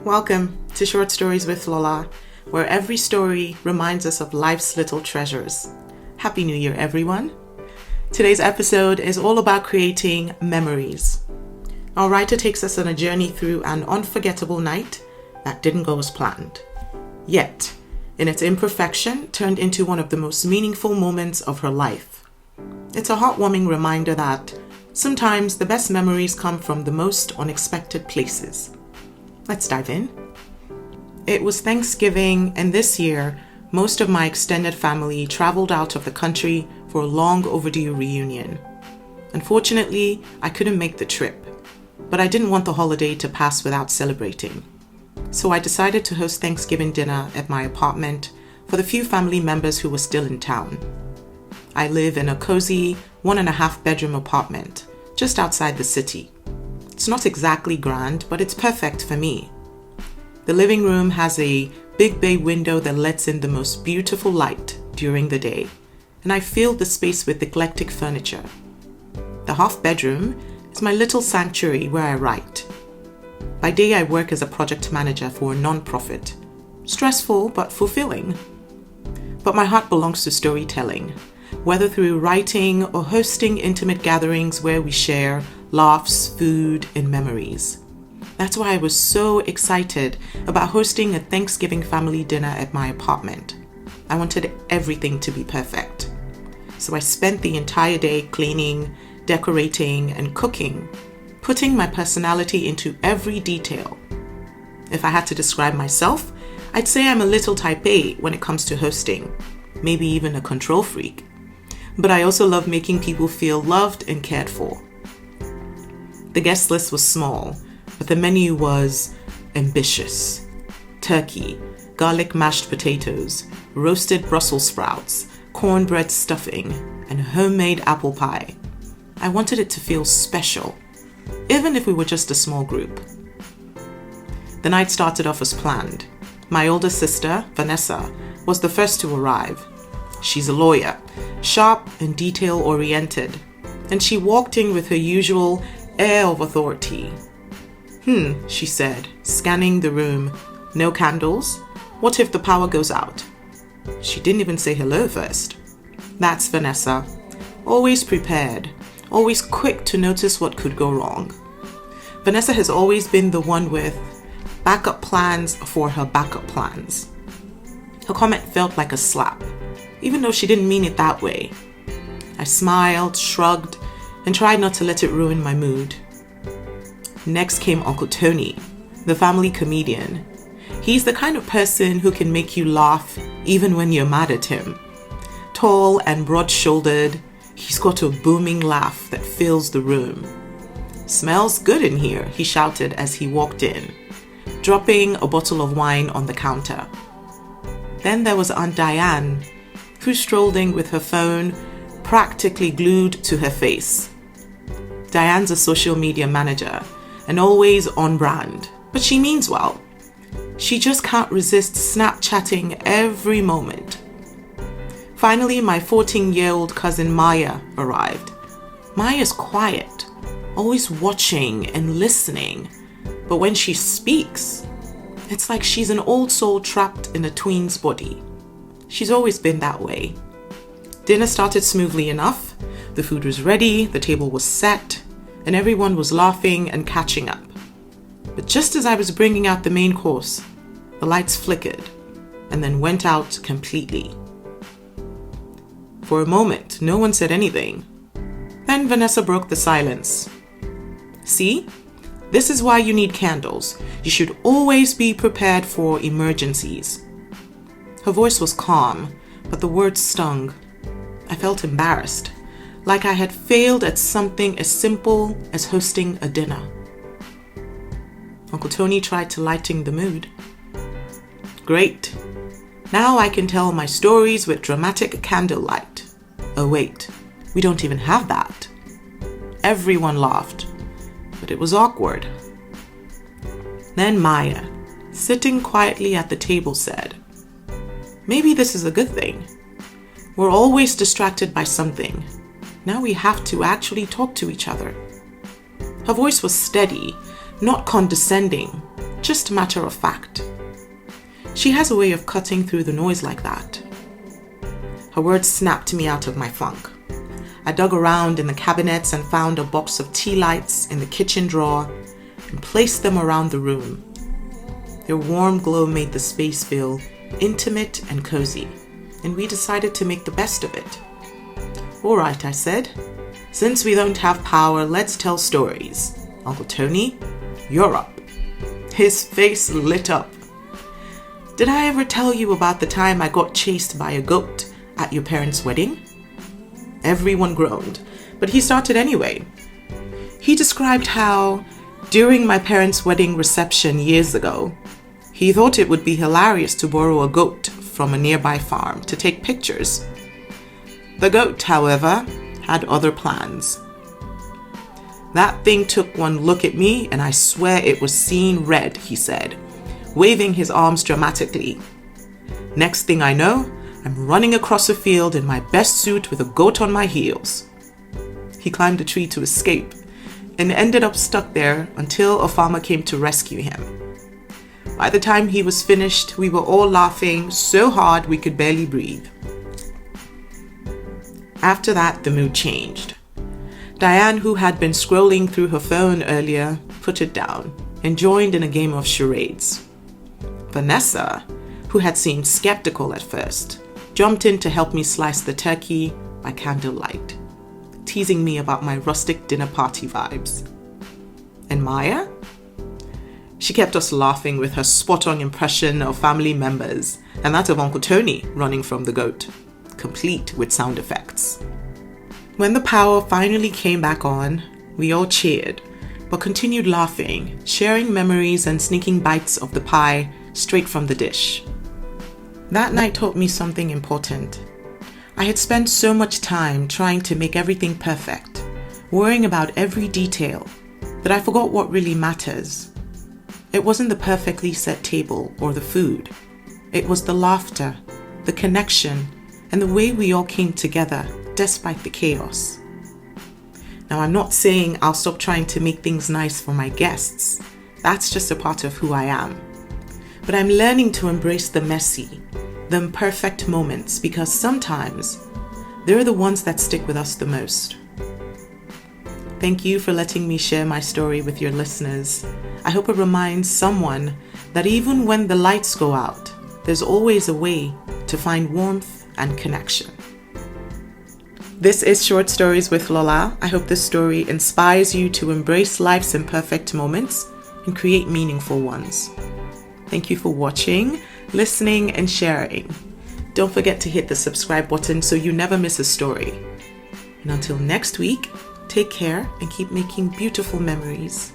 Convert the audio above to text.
Welcome to Short Stories with Lola, where every story reminds us of life's little treasures. Happy New Year, everyone. Today's episode is all about creating memories. Our writer takes us on a journey through an unforgettable night that didn't go as planned. Yet, in its imperfection, turned into one of the most meaningful moments of her life. It's a heartwarming reminder that sometimes the best memories come from the most unexpected places. Let's dive in. It was Thanksgiving, and this year, most of my extended family traveled out of the country for a long overdue reunion. Unfortunately, I couldn't make the trip, but I didn't want the holiday to pass without celebrating. So I decided to host Thanksgiving dinner at my apartment for the few family members who were still in town. I live in a cozy 1.5 bedroom apartment just outside the city. It's not exactly grand, but it's perfect for me. The living room has a big bay window that lets in the most beautiful light during the day, and I fill the space with eclectic furniture. The half bedroom is my little sanctuary where I write. By day, I work as a project manager for a non-profit. Stressful, but fulfilling. But my heart belongs to storytelling, whether through writing or hosting intimate gatherings where we share laughs, food, and memories. That's why I was so excited about hosting a Thanksgiving family dinner at my apartment. I wanted everything to be perfect. So I spent the entire day cleaning, decorating, and cooking, putting my personality into every detail. If I had to describe myself, I'd say I'm a little type A when it comes to hosting, maybe even a control freak. But I also love making people feel loved and cared for. The guest list was small, but the menu was ambitious. Turkey, garlic mashed potatoes, roasted Brussels sprouts, cornbread stuffing, and homemade apple pie. I wanted it to feel special, even if we were just a small group. The night started off as planned. My older sister, Vanessa, was the first to arrive. She's a lawyer, sharp and detail-oriented, and she walked in with her usual air of authority. She said, scanning the room. No candles? What if the power goes out? She didn't even say hello first. That's Vanessa. Always prepared, always quick to notice what could go wrong. Vanessa has always been the one with backup plans for her backup plans. Her comment felt like a slap, even though she didn't mean it that way. I smiled, shrugged, and tried not to let it ruin my mood. Next came Uncle Tony, the family comedian. He's the kind of person who can make you laugh even when you're mad at him. Tall and broad-shouldered, he's got a booming laugh that fills the room. "Smells good in here," he shouted as he walked in, dropping a bottle of wine on the counter. Then there was Aunt Diane, who strolled in with her phone practically glued to her face. Diane's a social media manager and always on brand, but she means well. She just can't resist Snapchatting every moment. Finally, my 14-year-old cousin Maya arrived. Maya's quiet, always watching and listening, but when she speaks, it's like she's an old soul trapped in a tween's body. She's always been that way. Dinner started smoothly enough. The food was ready, the table was set, and everyone was laughing and catching up. But just as I was bringing out the main course, the lights flickered and then went out completely. For a moment, no one said anything. Then Vanessa broke the silence. "See? This is why you need candles. You should always be prepared for emergencies." Her voice was calm, but the words stung. I felt embarrassed, like I had failed at something as simple as hosting a dinner. Uncle Tony tried to lighten the mood. "Great. Now I can tell my stories with dramatic candlelight." Oh wait, we don't even have that. Everyone laughed, but it was awkward. Then Maya, sitting quietly at the table, said, "Maybe this is a good thing. We're always distracted by something. Now we have to actually talk to each other." Her voice was steady, not condescending, just matter of fact. She has a way of cutting through the noise like that. Her words snapped me out of my funk. I dug around in the cabinets and found a box of tea lights in the kitchen drawer and placed them around the room. Their warm glow made the space feel intimate and cozy, and we decided to make the best of it. "All right," I said. "Since we don't have power, let's tell stories. Uncle Tony, you're up." His face lit up. "Did I ever tell you about the time I got chased by a goat at your parents' wedding?" Everyone groaned, but he started anyway. He described how, during my parents' wedding reception years ago, he thought it would be hilarious to borrow a goat from a nearby farm to take pictures. The goat, however, had other plans. "That thing took one look at me and I swear it was seeing red," he said, waving his arms dramatically. "Next thing I know, I'm running across a field in my best suit with a goat on my heels." He climbed a tree to escape and ended up stuck there until a farmer came to rescue him. By the time he was finished, we were all laughing so hard we could barely breathe. After that, the mood changed. Diane, who had been scrolling through her phone earlier, put it down and joined in a game of charades. Vanessa, who had seemed skeptical at first, jumped in to help me slice the turkey by candlelight, teasing me about my rustic dinner party vibes. And Maya? She kept us laughing with her spot-on impression of family members and that of Uncle Tony running from the goat, complete with sound effects. When the power finally came back on, we all cheered, but continued laughing, sharing memories and sneaking bites of the pie straight from the dish. That night taught me something important. I had spent so much time trying to make everything perfect, worrying about every detail, that I forgot what really matters. It wasn't the perfectly set table or the food. It was the laughter, the connection, and the way we all came together despite the chaos. Now, I'm not saying I'll stop trying to make things nice for my guests. That's just a part of who I am. But I'm learning to embrace the messy, the imperfect moments, because sometimes they're the ones that stick with us the most. Thank you for letting me share my story with your listeners. I hope it reminds someone that even when the lights go out, there's always a way to find warmth and connection. This is Short Stories with Lola. I hope this story inspires you to embrace life's imperfect moments and create meaningful ones. Thank you for watching, listening, and sharing. Don't forget to hit the subscribe button so you never miss a story. And until next week, take care and keep making beautiful memories.